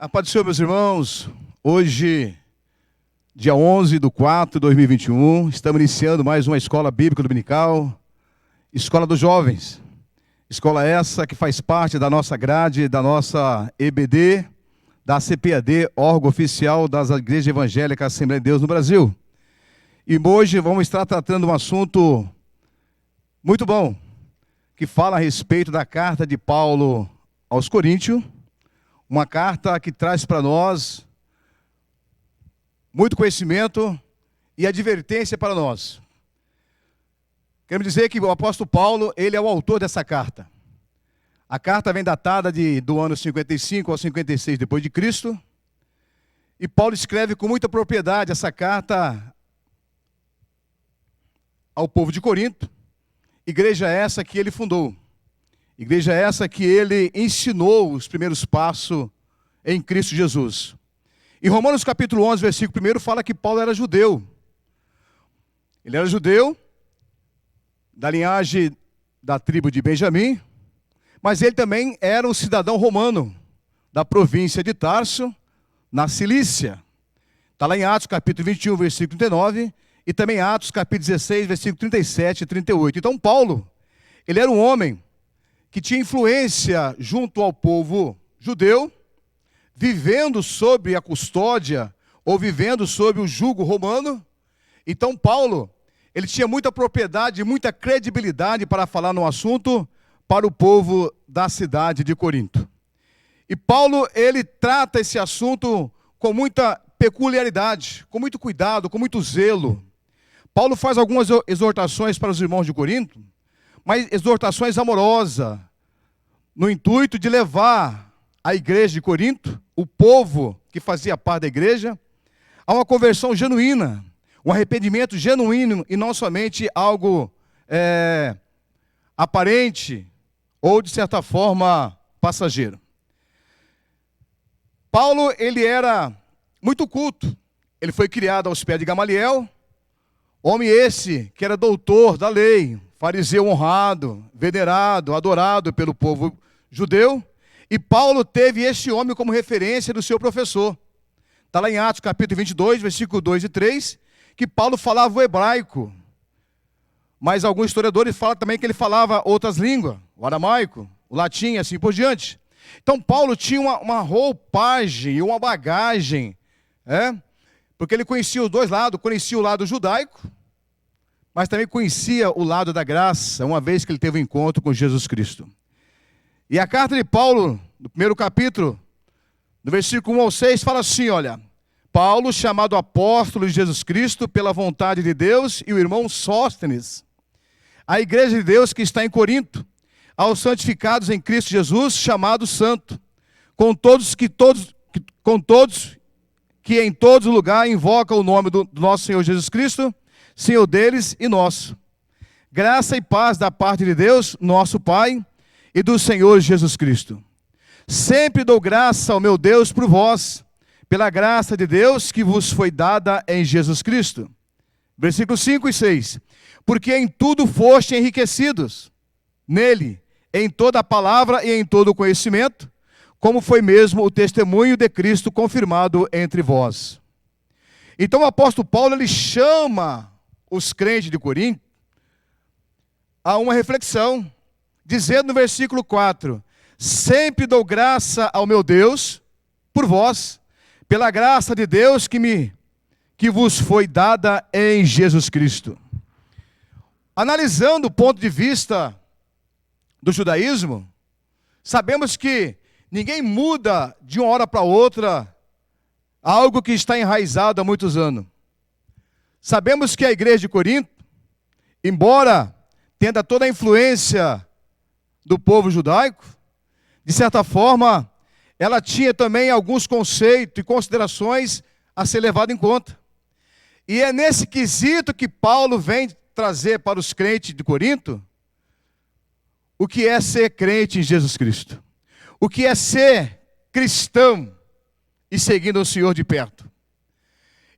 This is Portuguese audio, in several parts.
A paz do Senhor, meus irmãos. Hoje, dia 11/4/2021, estamos iniciando mais uma escola bíblica dominical, Escola dos Jovens. Escola essa que faz parte da nossa grade, da nossa EBD, da CPAD, órgão oficial das Igrejas Evangélicas Assembleia de Deus no Brasil. E hoje vamos estar tratando um assunto muito bom, que fala a respeito da carta de Paulo aos Coríntios, uma carta que traz para nós muito conhecimento e advertência para nós. Quero dizer que o apóstolo Paulo, ele é o autor dessa carta. A carta vem datada do ano 55 ao 56 depois de Cristo. E Paulo escreve com muita propriedade essa carta ao povo de Corinto. Igreja essa que ele fundou. Igreja essa que ele ensinou os primeiros passos em Cristo Jesus. Em Romanos capítulo 11, versículo 1, fala que Paulo era judeu. Ele era judeu, da linhagem da tribo de Benjamim, mas ele também era um cidadão romano, da província de Tarso, na Cilícia. Está lá em Atos capítulo 21, versículo 39, e também Atos capítulo 16, versículo 37 e 38. Então Paulo, ele era um homem que tinha influência junto ao povo judeu, vivendo sob a custódia ou vivendo sob o jugo romano. Então Paulo, ele tinha muita propriedade, muita credibilidade para falar no assunto para o povo da cidade de Corinto. E Paulo, ele trata esse assunto com muita peculiaridade, com muito cuidado, com muito zelo. Paulo faz algumas exortações para os irmãos de Corinto, mas exortações amorosas, no intuito de levar a igreja de Corinto, o povo que fazia parte da igreja, a uma conversão genuína, um arrependimento genuíno e não somente algo aparente ou, de certa forma, passageiro. Paulo, ele era muito culto. Ele foi criado aos pés de Gamaliel, homem esse que era doutor da lei, fariseu honrado, venerado, adorado pelo povo judeu. E Paulo teve esse homem como referência do seu professor. Está lá em Atos capítulo 22, versículo 2 e 3, que Paulo falava o hebraico. Mas alguns historiadores falam também que ele falava outras línguas, o aramaico, o latim, assim por diante. Então Paulo tinha uma roupagem e uma bagagem, porque ele conhecia os dois lados, conhecia o lado judaico, mas também conhecia o lado da graça, uma vez que ele teve um encontro com Jesus Cristo. E a carta de Paulo, no primeiro capítulo, no versículo 1 ao 6, fala assim, olha: Paulo, chamado apóstolo de Jesus Cristo pela vontade de Deus, e o irmão Sóstenes, a igreja de Deus que está em Corinto, aos santificados em Cristo Jesus, chamados santo, com todos que em todos os lugares invocam o nome do nosso Senhor Jesus Cristo, Senhor deles e nosso. Graça e paz da parte de Deus, nosso Pai, e do Senhor Jesus Cristo. Sempre dou graça ao meu Deus por vós, pela graça de Deus que vos foi dada em Jesus Cristo. Versículos 5 e 6. Porque em tudo foste enriquecidos, nele, em toda a palavra e em todo o conhecimento, como foi mesmo o testemunho de Cristo confirmado entre vós. Então o apóstolo Paulo, ele chama os crentes de Corinto a uma reflexão, dizendo no versículo 4, sempre dou graça ao meu Deus por vós, pela graça de Deus que vos foi dada em Jesus Cristo. Analisando o ponto de vista do judaísmo, sabemos que ninguém muda de uma hora para outra algo que está enraizado há muitos anos. Sabemos que a igreja de Corinto, embora tendo toda a influência do povo judaico, de certa forma, ela tinha também alguns conceitos e considerações a ser levado em conta. E é nesse quesito que Paulo vem trazer para os crentes de Corinto o que é ser crente em Jesus Cristo. O que é ser cristão e seguindo o Senhor de perto.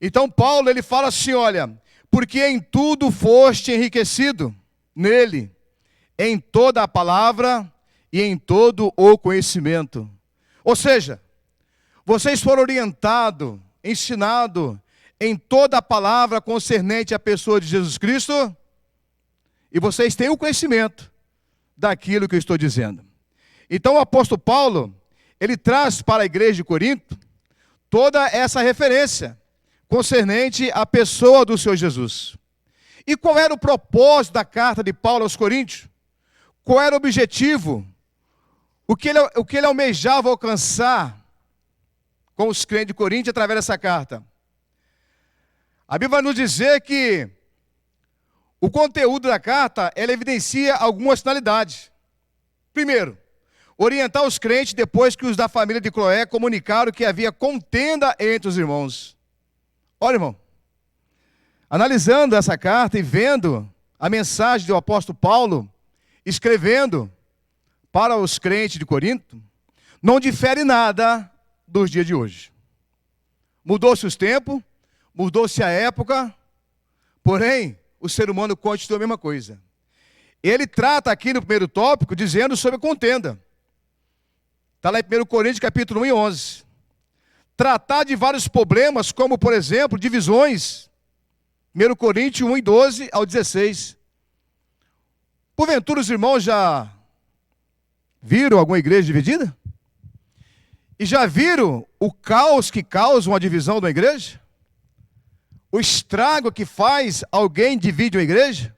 Então Paulo, ele fala assim, olha, porque em tudo foste enriquecido nele, em toda a palavra e em todo o conhecimento. Ou seja, Vocês foram orientados, ensinados em toda a palavra concernente à pessoa de Jesus Cristo, e vocês têm o conhecimento daquilo que eu estou dizendo. Então o apóstolo Paulo, ele traz para a igreja de Corinto toda essa referência concernente à pessoa do Senhor Jesus. E qual era o propósito da carta de Paulo aos Coríntios? Qual era o objetivo? O que ele almejava alcançar com os crentes de Corinto através dessa carta? A Bíblia vai nos dizer que o conteúdo da carta, ela evidencia algumas finalidades. Primeiro, orientar os crentes depois que os da família de Cloé comunicaram que havia contenda entre os irmãos. Olha, irmão, analisando essa carta e vendo a mensagem do apóstolo Paulo, escrevendo para os crentes de Corinto, não difere nada dos dias de hoje. Mudou-se os tempos, mudou-se a época, porém, o ser humano continua a mesma coisa. Ele trata aqui no primeiro tópico, dizendo sobre contenda. Está lá em 1 Coríntios capítulo 1 e 11. Tratar de vários problemas, como por exemplo, divisões. 1 Coríntios 1 e 12 ao 16. Porventura os irmãos já viram alguma igreja dividida? E já viram o caos que causa uma divisão de uma igreja? O estrago que faz alguém divide uma igreja?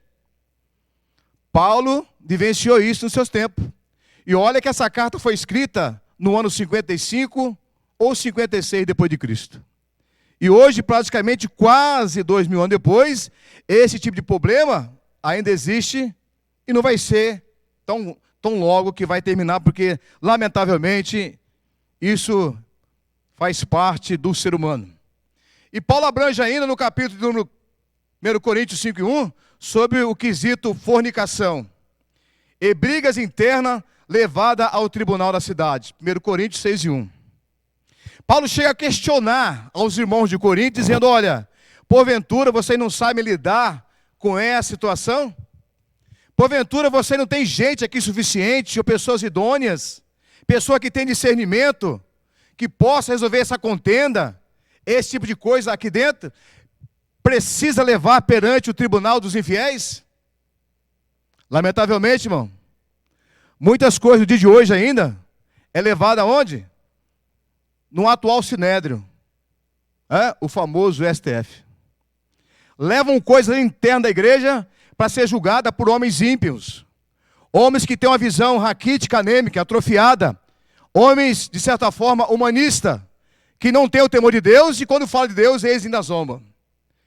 Paulo vivenciou isso nos seus tempos. E olha que essa carta foi escrita no ano 55 ou 56 depois de Cristo. E hoje, praticamente quase 2000 anos depois, esse tipo de problema ainda existe e não vai ser tão logo que vai terminar, porque, lamentavelmente, isso faz parte do ser humano. E Paulo abrange ainda no capítulo 1 Coríntios 5 e 1, sobre o quesito fornicação e brigas internas levadas ao tribunal da cidade. 1 Coríntios 6 e 1. Paulo chega a questionar aos irmãos de Corinto, dizendo, olha, porventura vocês não sabem lidar com essa situação? Porventura você não tem gente aqui suficiente, ou pessoas idôneas, pessoa que tem discernimento, que possa resolver essa contenda, esse tipo de coisa aqui dentro? Precisa levar perante o tribunal dos infiéis? Lamentavelmente, irmão, muitas coisas do dia de hoje ainda é levada aonde? No atual sinédrio, o famoso STF. Levam coisas internas da igreja para ser julgada por homens ímpios, homens que têm uma visão raquítica, anêmica, atrofiada, homens, de certa forma, humanista, que não têm o temor de Deus, e quando fala de Deus, eles ainda zombam.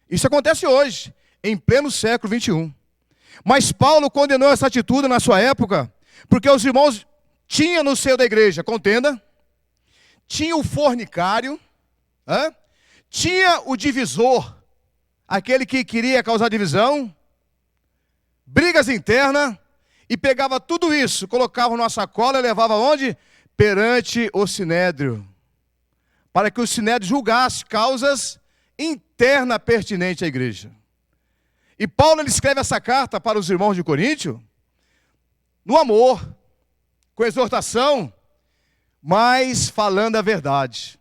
Isso acontece hoje, em pleno século 21. Mas Paulo condenou essa atitude na sua época, porque os irmãos tinham no seio da igreja contenda, tinha o fornicário, tinha o divisor, aquele que queria causar divisão, brigas internas, e pegava tudo isso, colocava numa sacola e levava onde? Perante o sinédrio, para que o sinédrio julgasse causas interna pertinente à igreja. E Paulo, ele escreve essa carta para os irmãos de Coríntio no amor, com exortação, mas falando a verdade,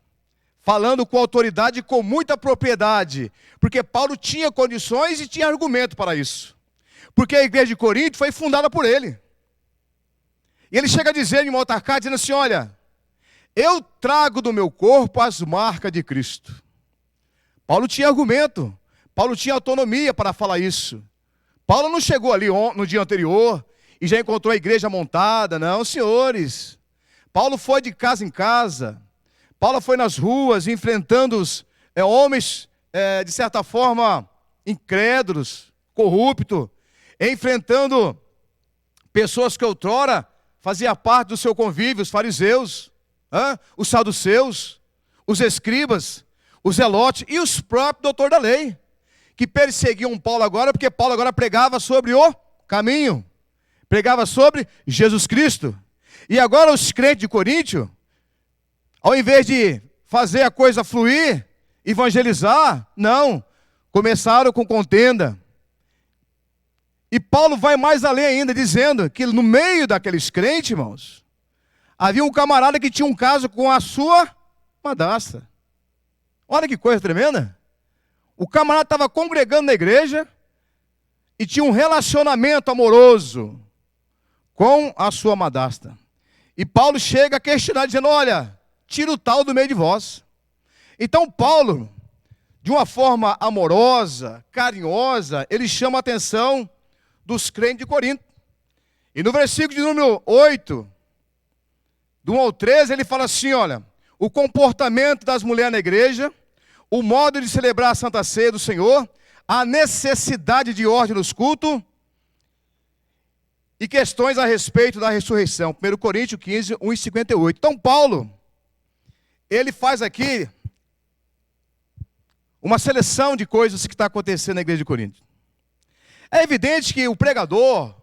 falando com autoridade e com muita propriedade, porque Paulo tinha condições e tinha argumento para isso, porque a igreja de Corinto foi fundada por ele. E ele chega a dizer em uma outra carta, dizendo assim, olha, eu trago do meu corpo as marcas de Cristo. Paulo tinha argumento, Paulo tinha autonomia para falar isso. Paulo não chegou ali no dia anterior e já encontrou a igreja montada, não, senhores. Paulo foi de casa em casa, Paulo foi nas ruas enfrentando os homens, de certa forma, incrédulos, corruptos, enfrentando pessoas que outrora faziam parte do seu convívio, os fariseus, os saduceus, os escribas, os zelotes e os próprios doutores da lei, que perseguiam Paulo agora, porque Paulo agora pregava sobre o caminho, pregava sobre Jesus Cristo. E agora os crentes de Coríntio, ao invés de fazer a coisa fluir, evangelizar, não, começaram com contenda. E Paulo vai mais além ainda, dizendo que no meio daqueles crentes, irmãos, havia um camarada que tinha um caso com a sua madrasta. Olha que coisa tremenda. O camarada estava congregando na igreja e tinha um relacionamento amoroso com a sua madrasta. E Paulo chega a questionar, dizendo, olha, tira o tal do meio de vós. Então Paulo, de uma forma amorosa, carinhosa, ele chama a atenção dos crentes de Corinto. E no versículo de número 8, do 1 ao 13, ele fala assim, olha, o comportamento das mulheres na igreja, o modo de celebrar a Santa Ceia do Senhor, a necessidade de ordem nos cultos e questões a respeito da ressurreição. 1 Coríntios 15, 1 e 58. Então Paulo, ele faz aqui uma seleção de coisas que está acontecendo na igreja de Corinto. É evidente que o pregador,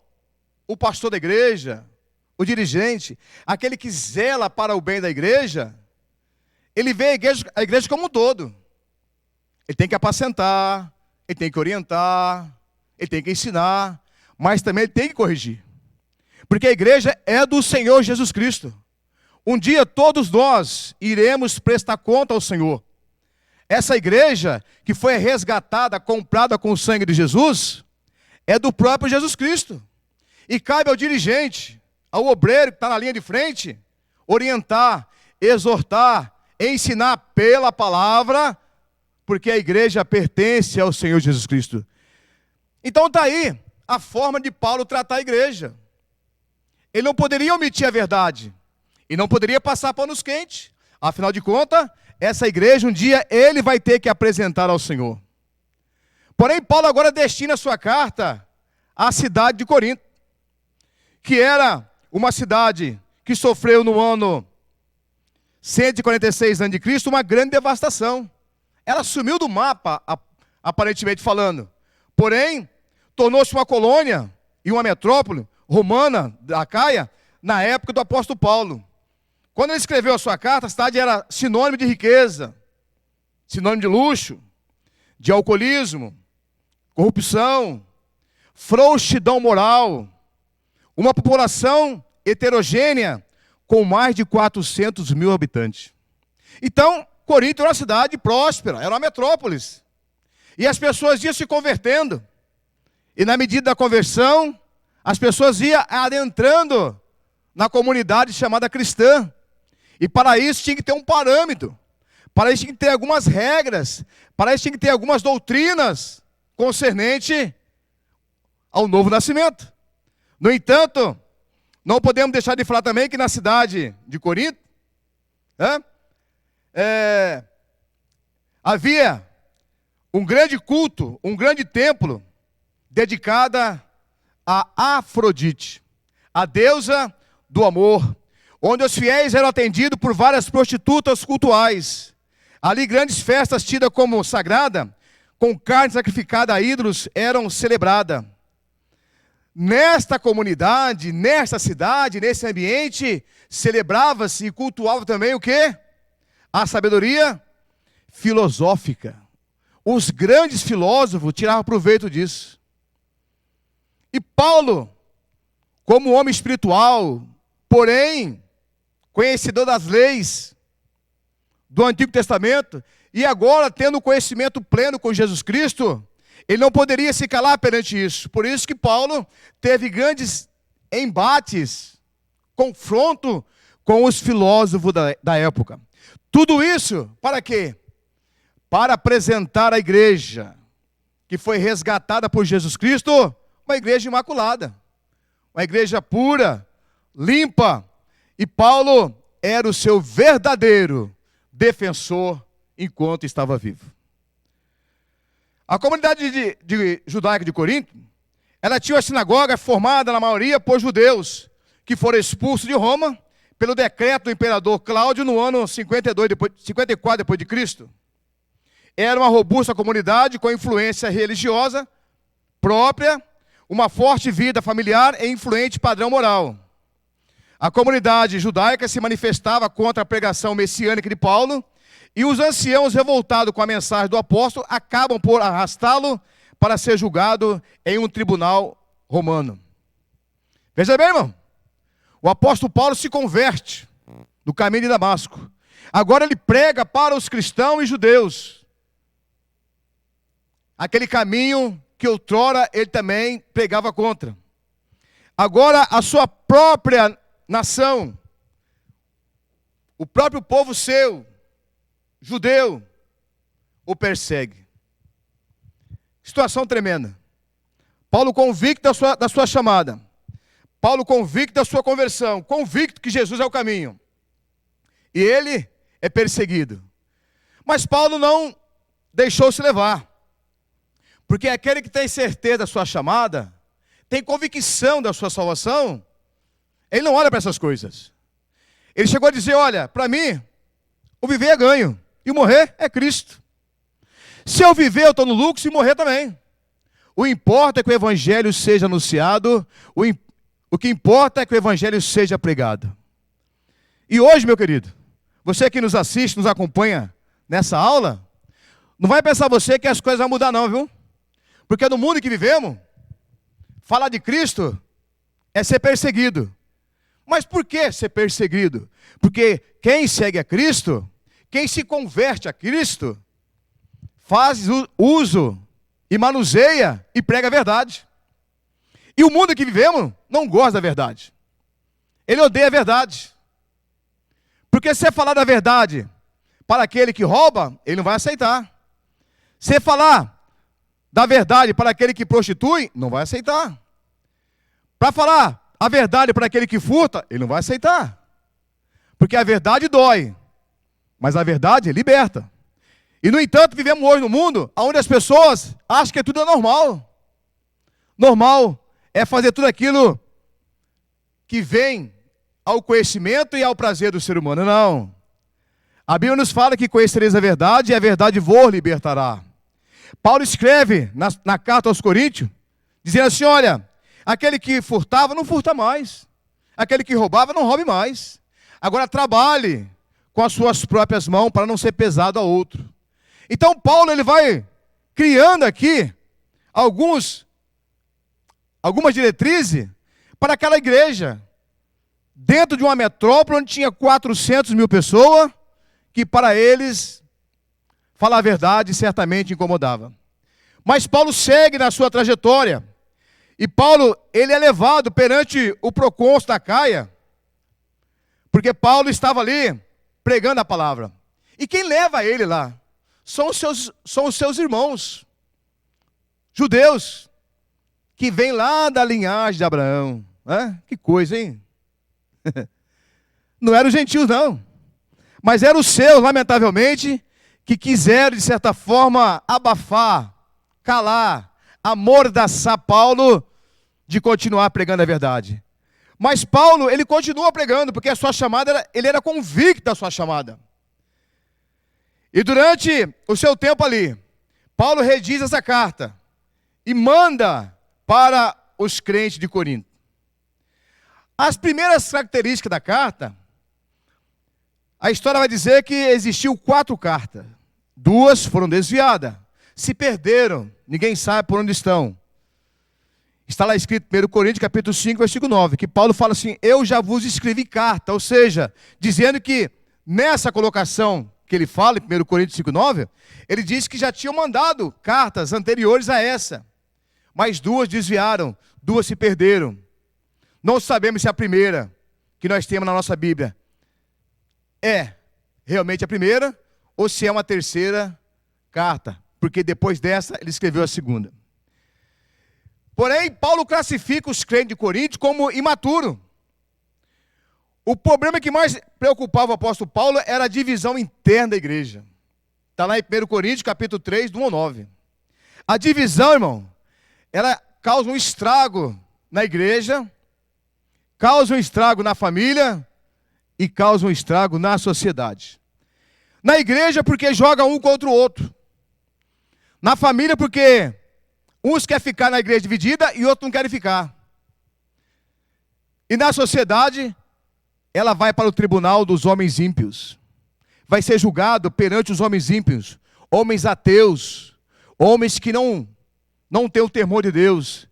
o pastor da igreja, o dirigente, aquele que zela para o bem da igreja, ele vê a igreja como um todo. Ele tem que apacentar, ele tem que orientar, ele tem que ensinar, mas também ele tem que corrigir. Porque a igreja é do Senhor Jesus Cristo. Um dia todos nós iremos prestar conta ao Senhor. Essa igreja que foi resgatada, comprada com o sangue de Jesus, é do próprio Jesus Cristo. E cabe ao dirigente, ao obreiro que está na linha de frente, orientar, exortar, ensinar pela palavra, porque a igreja pertence ao Senhor Jesus Cristo. Então está aí a forma de Paulo tratar a igreja. Ele não poderia omitir a verdade, e não poderia passar panos quentes. Afinal de contas, essa igreja um dia ele vai ter que apresentar ao Senhor. Porém, Paulo agora destina a sua carta à cidade de Corinto, que era uma cidade que sofreu no ano 146 a.C. uma grande devastação. Ela sumiu do mapa, aparentemente falando. Porém, tornou-se uma colônia e uma metrópole romana, da Acaia, na época do apóstolo Paulo. Quando ele escreveu a sua carta, a cidade era sinônimo de riqueza, sinônimo de luxo, de alcoolismo, corrupção, frouxidão moral, uma população heterogênea com mais de 400 mil habitantes. Então, Corinto era uma cidade próspera, era uma metrópole. E as pessoas iam se convertendo. E na medida da conversão, as pessoas iam adentrando na comunidade chamada cristã. E para isso tinha que ter um parâmetro. Para isso tinha que ter algumas regras. Para isso tinha que ter algumas doutrinas concernente ao novo nascimento. No entanto, não podemos deixar de falar também que na cidade de Corinto, havia um grande culto, um grande templo, dedicado a Afrodite, a deusa do amor, onde os fiéis eram atendidos por várias prostitutas cultuais. Ali grandes festas tidas como sagrada, com carne sacrificada a ídolos, eram celebradas. Nesta comunidade, nesta cidade, nesse ambiente, celebrava-se e cultuava também o quê? A sabedoria filosófica. Os grandes filósofos tiravam proveito disso. E Paulo, como homem espiritual, porém, conhecedor das leis do Antigo Testamento, e agora tendo conhecimento pleno com Jesus Cristo, ele não poderia se calar perante isso. Por isso que Paulo teve grandes embates, confronto com os filósofos da época. Tudo isso para quê? Para apresentar a igreja, que foi resgatada por Jesus Cristo, uma igreja imaculada, uma igreja pura, limpa. E Paulo era o seu verdadeiro defensor enquanto estava vivo. A comunidade judaica de Corinto, ela tinha uma sinagoga formada na maioria por judeus, que foram expulsos de Roma pelo decreto do imperador Cláudio no ano 54 depois de Cristo. Era uma robusta comunidade com influência religiosa própria, uma forte vida familiar e influente padrão moral. A comunidade judaica se manifestava contra a pregação messiânica de Paulo, e os anciãos revoltados com a mensagem do apóstolo acabam por arrastá-lo para ser julgado em um tribunal romano. Veja bem, irmão, o apóstolo Paulo se converte no caminho de Damasco. Agora ele prega para os cristãos e judeus aquele caminho que outrora ele também pregava contra. Agora a sua própria nação, o próprio povo seu, judeu, o persegue. Situação tremenda. Paulo convicto da sua chamada. Paulo convicto da sua conversão. Convicto que Jesus é o caminho. E ele é perseguido. Mas Paulo não deixou-se levar. Porque aquele que tem certeza da sua chamada, tem convicção da sua salvação, ele não olha para essas coisas. Ele chegou a dizer, olha, para mim, o viver é ganho. E o morrer é Cristo. Se eu viver, eu estou no lucro, se morrer também. O importa é que o evangelho seja anunciado, o que importa é que o evangelho seja pregado. E hoje, meu querido, você que nos assiste, nos acompanha nessa aula, não vai pensar você que as coisas vão mudar não, viu? Porque no mundo que vivemos, falar de Cristo é ser perseguido. Mas por que ser perseguido? Porque quem segue a Cristo, quem se converte a Cristo, faz uso e manuseia e prega a verdade. E o mundo que vivemos não gosta da verdade. Ele odeia a verdade. Porque se você falar da verdade para aquele que rouba, ele não vai aceitar. Se você falar da verdade para aquele que prostitui, não vai aceitar. Para falar a verdade para aquele que furta, ele não vai aceitar. Porque a verdade dói, mas a verdade liberta. E no entanto, vivemos hoje num mundo onde as pessoas acham que tudo é normal. Normal é fazer tudo aquilo que vem ao conhecimento e ao prazer do ser humano. Não. A Bíblia nos fala que conhecereis a verdade e a verdade vos libertará. Paulo escreve na carta aos Coríntios, dizendo assim, olha, aquele que furtava, não furta mais. Aquele que roubava, não roube mais. Agora trabalhe com as suas próprias mãos para não ser pesado a outro. Então Paulo ele vai criando aqui algumas diretrizes para aquela igreja, dentro de uma metrópole onde tinha 400 mil pessoas, que para eles, falar a verdade certamente incomodava. Mas Paulo segue na sua trajetória, e Paulo ele é levado perante o procônsul da Caia, porque Paulo estava ali pregando a palavra. E quem leva ele lá? São os seus irmãos, judeus, que vêm lá da linhagem de Abraão. Que coisa, hein? Não eram os gentios, não. Mas eram os seus, lamentavelmente, que quiseram, de certa forma, abafar, calar, amordaçar Paulo de continuar pregando a verdade. Mas Paulo, ele continua pregando, porque a sua chamada, ele era convicto da sua chamada. E durante o seu tempo ali, Paulo rediz essa carta e manda para os crentes de Corinto. As primeiras características da carta, a história vai dizer que existiu 4 cartas. 2 foram desviadas, se perderam, ninguém sabe por onde estão. Está lá escrito em 1 Coríntios capítulo 5, versículo 9, que Paulo fala assim, eu já vos escrevi carta, ou seja, dizendo que nessa colocação que ele fala, em 1 Coríntios 5, 9, ele diz que já tinham mandado cartas anteriores a essa, mas 2 desviaram, 2 se perderam. Não sabemos se a primeira que nós temos na nossa Bíblia é realmente a primeira, ou se é uma terceira carta, porque depois dessa ele escreveu a segunda. Porém, Paulo classifica os crentes de Corinto como imaturo. O problema que mais preocupava o apóstolo Paulo era a divisão interna da igreja. Está lá em 1 Coríntios, capítulo 3, do 1 ao 9. A divisão, irmão, ela causa um estrago na igreja, causa um estrago na família e causa um estrago na sociedade. Na igreja, porque joga um contra o outro. Na família, porque uns querem ficar na igreja dividida e outros não querem ficar. E na sociedade, ela vai para o tribunal dos homens ímpios. Vai ser julgado perante os homens ímpios, homens ateus, homens que não têm o temor de Deus.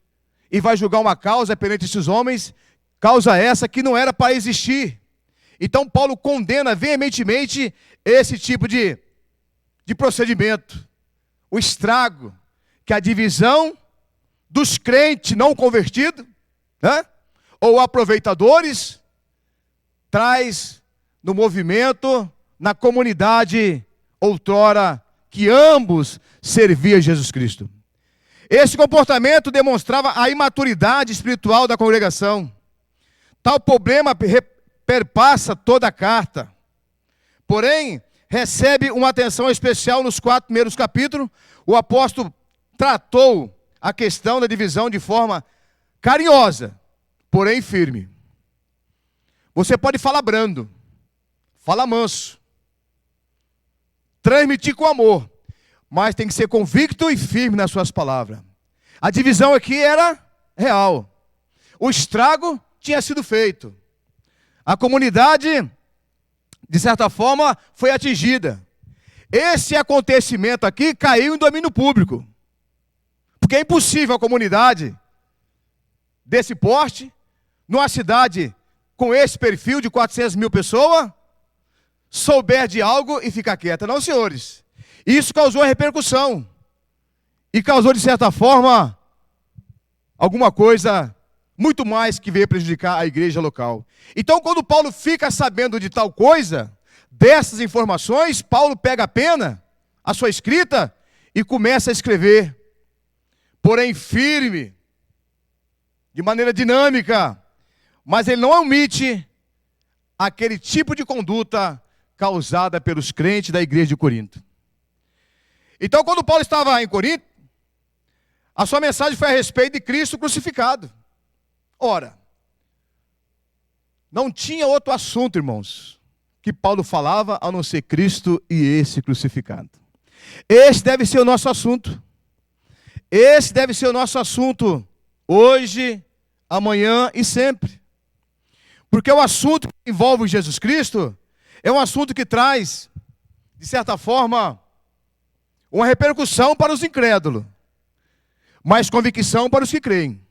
E vai julgar uma causa perante esses homens, causa essa que não era para existir. Então Paulo condena veementemente esse tipo de procedimento. O estrago, que a divisão dos crentes não convertidos, né, ou aproveitadores, traz no movimento, na comunidade outrora, que ambos serviam a Jesus Cristo. Esse comportamento demonstrava a imaturidade espiritual da congregação. Tal problema perpassa toda a carta. Porém, recebe uma atenção especial nos 4 primeiros capítulos. O apóstolo tratou a questão da divisão de forma carinhosa, porém firme. Você pode falar brando, falar manso, transmitir com amor, mas tem que ser convicto e firme nas suas palavras. A divisão aqui era real. O estrago tinha sido feito. A comunidade, de certa forma, foi atingida. Esse acontecimento aqui caiu em domínio público. Porque é impossível a comunidade desse porte, numa cidade com esse perfil de 400 mil pessoas, souber de algo e ficar quieta. Não, senhores. Isso causou uma repercussão. E causou, de certa forma, alguma coisa muito mais que veio prejudicar a igreja local. Então, quando Paulo fica sabendo de tal coisa, dessas informações, Paulo pega a pena, a sua escrita, e começa a escrever. Porém, firme, de maneira dinâmica, mas ele não omite aquele tipo de conduta causada pelos crentes da igreja de Corinto. Então, quando Paulo estava em Corinto, a sua mensagem foi a respeito de Cristo crucificado. Ora, não tinha outro assunto, irmãos, que Paulo falava a não ser Cristo e esse crucificado. Esse deve ser o nosso assunto. Esse deve ser o nosso assunto hoje, amanhã e sempre. Porque o assunto que envolve Jesus Cristo é um assunto que traz, de certa forma, uma repercussão para os incrédulos, mas convicção para os que creem.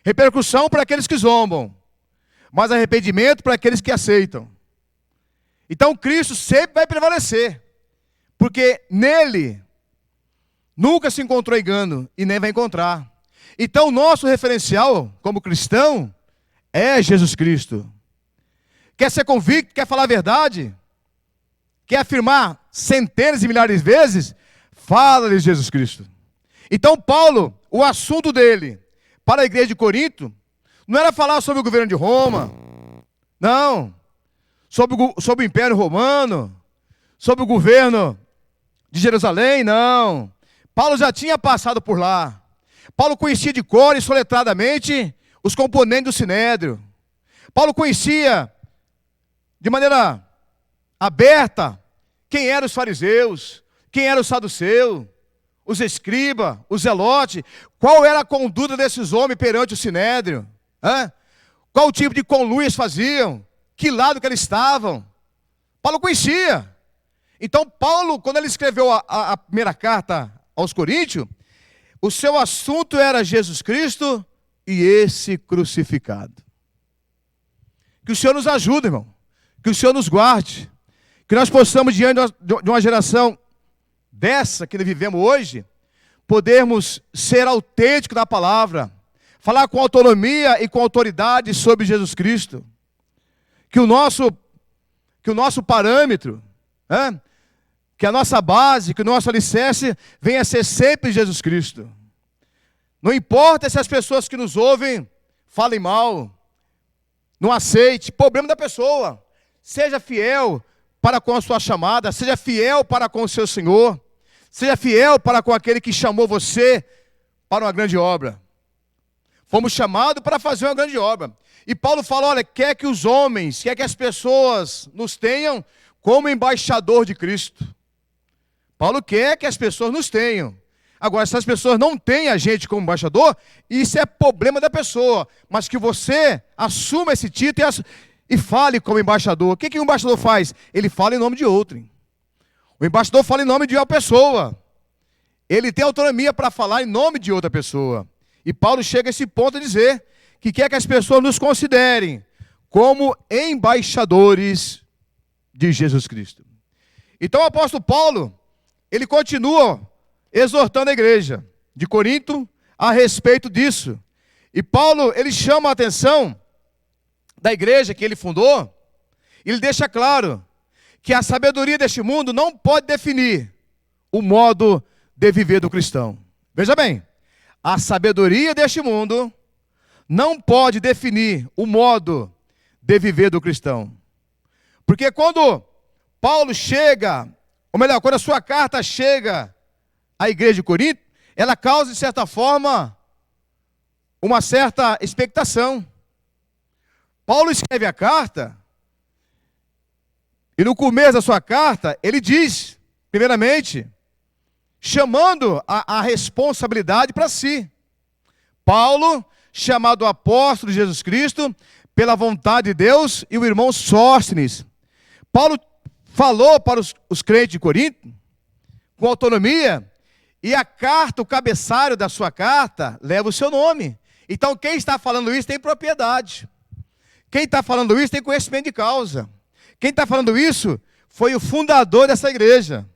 Repercussão para aqueles que zombam, mas arrependimento para aqueles que aceitam. Então Cristo sempre vai prevalecer, porque nele nunca se encontrou engano e nem vai encontrar. Então nosso referencial como cristão é Jesus Cristo. Quer ser convicto, quer falar a verdade, quer afirmar centenas e milhares de vezes, fala-lhes Jesus Cristo. Então Paulo, o assunto dele para a igreja de Corinto, não era falar sobre o governo de Roma, não, sobre o Império Romano, sobre o governo de Jerusalém, não. Paulo já tinha passado por lá. Paulo conhecia de cor e soletradamente os componentes do Sinédrio. Paulo conhecia de maneira aberta quem eram os fariseus, quem eram os saduceus, os escribas, os zelotes, qual era a conduta desses homens perante o Sinédrio, qual tipo de conluias faziam, que lado que eles estavam. Paulo conhecia. Então Paulo, quando ele escreveu a primeira carta aos Coríntios, o seu assunto era Jesus Cristo e esse crucificado. Que o Senhor nos ajude, irmão, que o Senhor nos guarde, que nós possamos, diante de uma geração dessa que vivemos hoje, podermos ser autênticos na palavra, falar com autonomia e com autoridade sobre Jesus Cristo. Que o nosso parâmetro, que a nossa base, que o nosso alicerce venha a ser sempre Jesus Cristo. Não importa se as pessoas que nos ouvem falem mal, não aceite, problema da pessoa. Seja fiel para com a sua chamada, seja fiel para com o seu Senhor, seja fiel para com aquele que chamou você para uma grande obra. Fomos chamados para fazer uma grande obra. E Paulo fala, olha, quer que os homens, quer que as pessoas nos tenham como embaixador de Cristo. Paulo quer que as pessoas nos tenham. Agora, se as pessoas não têm a gente como embaixador, isso é problema da pessoa. Mas que você assuma esse título e fale como embaixador. O que o embaixador faz? Ele fala em nome de outrem. O embaixador fala em nome de uma pessoa. Ele tem autonomia para falar em nome de outra pessoa. E Paulo chega a esse ponto de dizer que quer que as pessoas nos considerem como embaixadores de Jesus Cristo. Então o apóstolo Paulo, ele continua exortando a igreja de Corinto a respeito disso. E Paulo, ele chama a atenção da igreja que ele fundou, ele deixa claro que a sabedoria deste mundo não pode definir o modo de viver do cristão. Veja bem, a sabedoria deste mundo não pode definir o modo de viver do cristão. Porque quando Paulo chega, ou melhor, quando a sua carta chega à igreja de Corinto, ela causa, de certa forma, uma certa expectação. Paulo escreve a carta, e no começo da sua carta, ele diz, primeiramente, chamando a responsabilidade para si. Paulo, chamado apóstolo de Jesus Cristo, pela vontade de Deus, e o irmão Sóstenes. Paulo falou para os crentes de Corinto, com autonomia, e a carta, o cabeçalho da sua carta, leva o seu nome. Então quem está falando isso tem propriedade. Quem está falando isso tem conhecimento de causa. Quem está falando isso foi o fundador dessa igreja.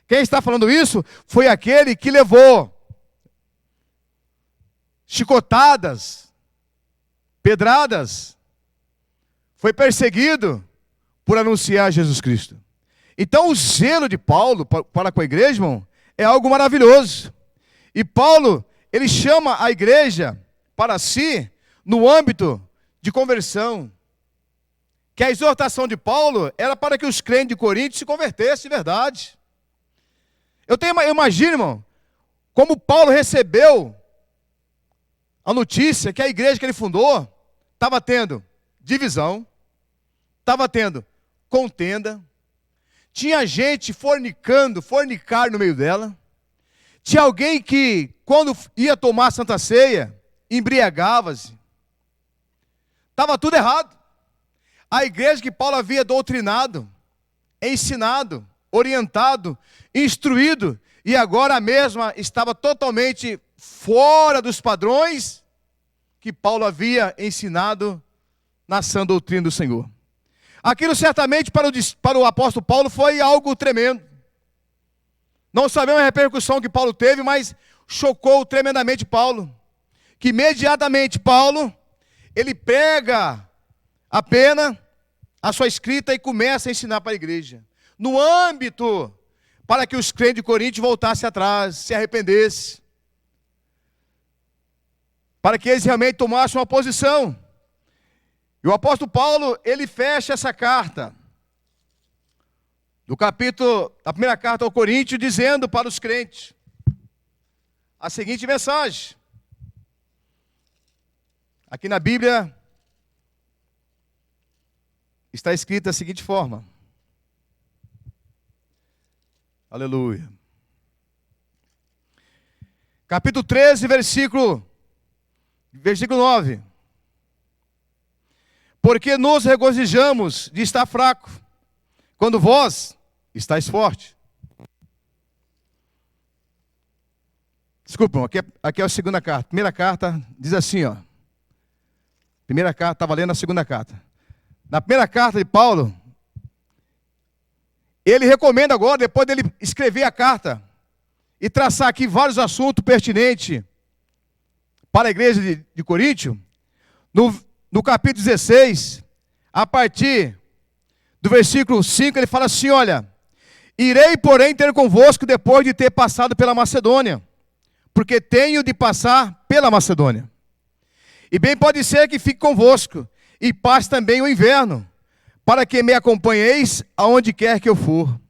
Quem está falando isso foi aquele que levou chicotadas, pedradas, foi perseguido por anunciar Jesus Cristo. Então o zelo de Paulo para com a igreja, irmão, é algo maravilhoso. E Paulo, ele chama a igreja para si no âmbito de conversão. Que a exortação de Paulo era para que os crentes de Corinto se convertessem de verdade. Eu imagino, irmão, como Paulo recebeu a notícia que a igreja que ele fundou estava tendo divisão, estava tendo contenda, tinha gente fornicar no meio dela, tinha alguém que, quando ia tomar a Santa Ceia, embriagava-se. Estava tudo errado. A igreja que Paulo havia doutrinado, ensinado, orientado, instruído, e agora a mesma estava totalmente fora dos padrões que Paulo havia ensinado na sã doutrina do Senhor. Aquilo certamente para o apóstolo Paulo foi algo tremendo. Não sabemos a repercussão que Paulo teve, mas chocou tremendamente Paulo. Que imediatamente Paulo, ele pega a pena, a sua escrita e começa a ensinar para a igreja. No âmbito para que os crentes de Corinto voltassem atrás, se arrependessem. Para que eles realmente tomassem uma posição. E o apóstolo Paulo, ele fecha essa carta, do capítulo, da primeira carta ao Coríntios, dizendo para os crentes a seguinte mensagem. Aqui na Bíblia está escrita da seguinte forma. Aleluia. Capítulo 13, versículo 9. Porque nos regozijamos de estar fraco, quando vós estáis forte. Desculpa, aqui é a segunda carta. Primeira carta diz assim, ó. Primeira carta, estava lendo a segunda carta. Na primeira carta de Paulo, ele recomenda agora, depois dele escrever a carta, e traçar aqui vários assuntos pertinentes para a igreja de Coríntio, no capítulo 16, a partir do versículo 5, ele fala assim, olha, irei, porém, ter convosco depois de ter passado pela Macedônia, porque tenho de passar pela Macedônia. E bem pode ser que fique convosco, e passe também o inverno, para que me acompanheis aonde quer que eu for.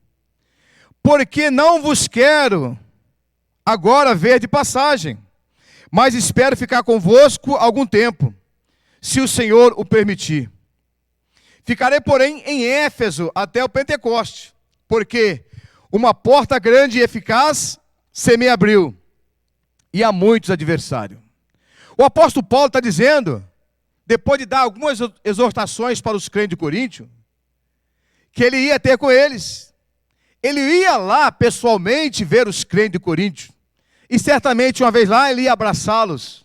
Porque não vos quero agora ver de passagem, mas espero ficar convosco algum tempo, se o Senhor o permitir. Ficarei, porém, em Éfeso até o Pentecoste, porque uma porta grande e eficaz se me abriu, e há muitos adversários. O apóstolo Paulo está dizendo, depois de dar algumas exortações para os crentes de Coríntio, que ele ia ter com eles. Ele ia lá pessoalmente ver os crentes de Coríntio. E certamente uma vez lá ele ia abraçá-los,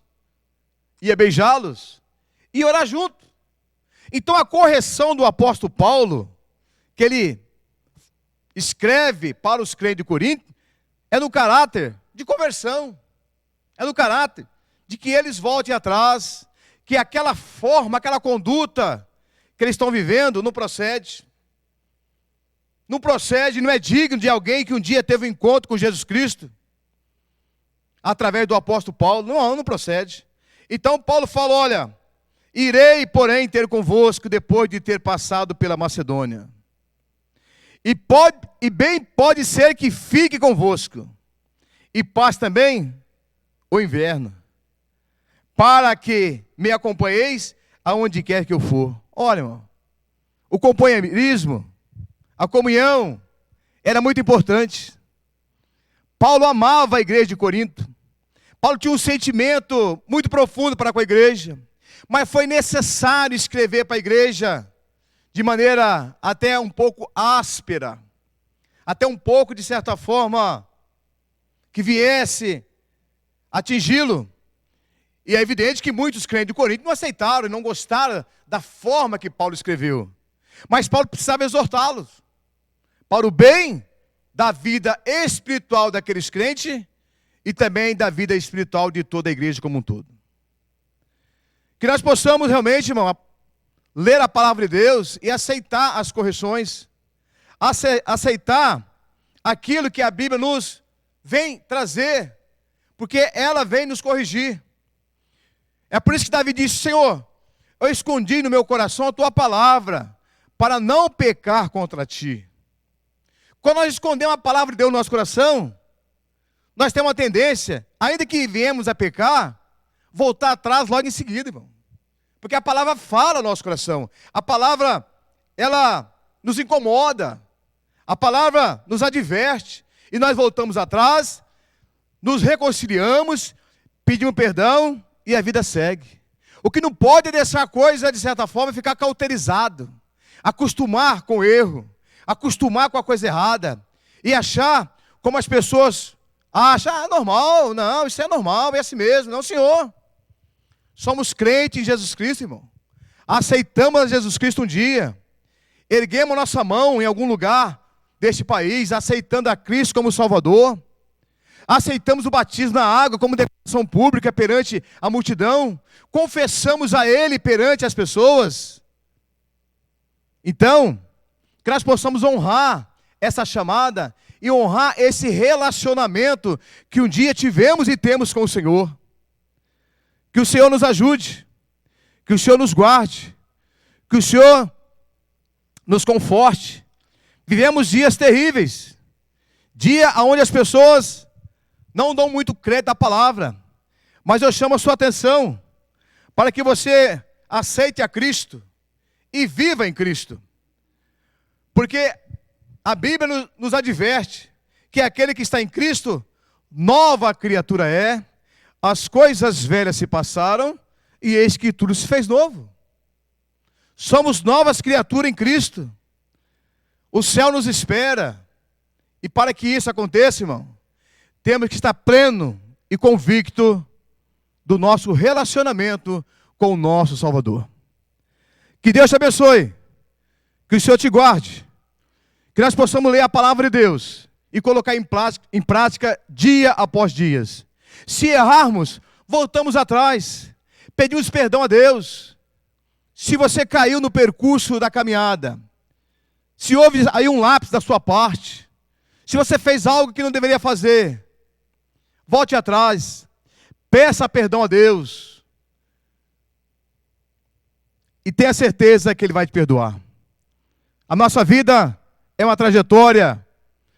ia beijá-los e orar junto. Então a correção do apóstolo Paulo, que ele escreve para os crentes de Corinto, é no caráter de conversão, é no caráter de que eles voltem atrás, que aquela forma, aquela conduta que eles estão vivendo não procede. Não procede, não é digno de alguém que um dia teve um encontro com Jesus Cristo, através do apóstolo Paulo. Não procede. Então Paulo fala, olha, irei, porém, ter convosco depois de ter passado pela Macedônia. E bem pode ser que fique convosco, e passe também o inverno, para que me acompanheis aonde quer que eu for. Olha, irmão, o companheirismo, a comunhão, era muito importante. Paulo amava a igreja de Corinto. Paulo tinha um sentimento muito profundo para com a igreja, mas foi necessário escrever para a igreja de maneira até um pouco áspera, até um pouco, de certa forma, que viesse atingi-lo. E é evidente que muitos crentes de Corinto não aceitaram e não gostaram da forma que Paulo escreveu. Mas Paulo precisava exortá-los para o bem da vida espiritual daqueles crentes e também da vida espiritual de toda a igreja como um todo. Que nós possamos realmente, irmão, ler a palavra de Deus e aceitar as correções, aceitar aquilo que a Bíblia nos vem trazer, porque ela vem nos corrigir. É por isso que Davi disse, Senhor, eu escondi no meu coração a tua palavra, para não pecar contra ti. Quando nós escondemos a palavra de Deus no nosso coração, nós temos uma tendência, ainda que viemos a pecar, voltar atrás logo em seguida, irmão. Porque a palavra fala no nosso coração. A palavra, ela nos incomoda. A palavra nos adverte. E nós voltamos atrás, nos reconciliamos, pedimos perdão e a vida segue. O que não pode é deixar a coisa, de certa forma, ficar cauterizado. Acostumar com o erro. Acostumar com a coisa errada. E achar, como as pessoas acham, normal, não, isso é normal, é assim mesmo. Não, senhor. Somos crentes em Jesus Cristo, irmão. Aceitamos Jesus Cristo um dia. Erguemos nossa mão em algum lugar deste país, aceitando a Cristo como Salvador. Aceitamos o batismo na água como declaração pública perante a multidão. Confessamos a Ele perante as pessoas. Então, que nós possamos honrar essa chamada e honrar esse relacionamento que um dia tivemos e temos com o Senhor. Que o Senhor nos ajude, que o Senhor nos guarde, que o Senhor nos conforte. Vivemos dias terríveis, dia onde as pessoas não dão muito crédito à palavra, mas eu chamo a sua atenção para que você aceite a Cristo e viva em Cristo. Porque a Bíblia nos adverte que aquele que está em Cristo, nova criatura é. As coisas velhas se passaram e eis que tudo se fez novo. Somos novas criaturas em Cristo. O céu nos espera. E para que isso aconteça, irmão, temos que estar pleno e convicto do nosso relacionamento com o nosso Salvador. Que Deus te abençoe. Que o Senhor te guarde. Que nós possamos ler a palavra de Deus e colocar em prática dia após dia. Se errarmos, voltamos atrás, pedimos perdão a Deus. Se você caiu no percurso da caminhada, se houve aí um lápis da sua parte, se você fez algo que não deveria fazer, volte atrás, peça perdão a Deus e tenha certeza que Ele vai te perdoar. A nossa vida é uma trajetória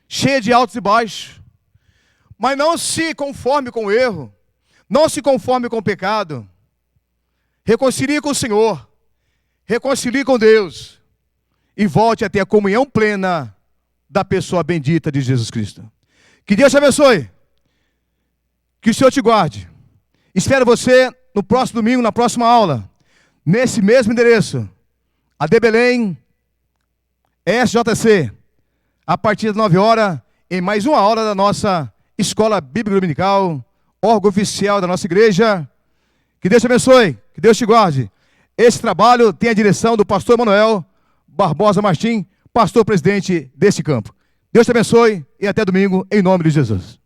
cheia de altos e baixos. Mas não se conforme com o erro. Não se conforme com o pecado. Reconcilie com o Senhor. Reconcilie com Deus. E volte a ter a comunhão plena da pessoa bendita de Jesus Cristo. Que Deus te abençoe. Que o Senhor te guarde. Espero você no próximo domingo, na próxima aula. Nesse mesmo endereço. AD Belém, SJC. A partir das 9 horas, em mais uma aula da nossa Escola Bíblica Dominical, órgão oficial da nossa igreja. Que Deus te abençoe, que Deus te guarde. Esse trabalho tem a direção do pastor Emanuel Barbosa Martim, pastor presidente deste campo. Deus te abençoe e até domingo, em nome de Jesus.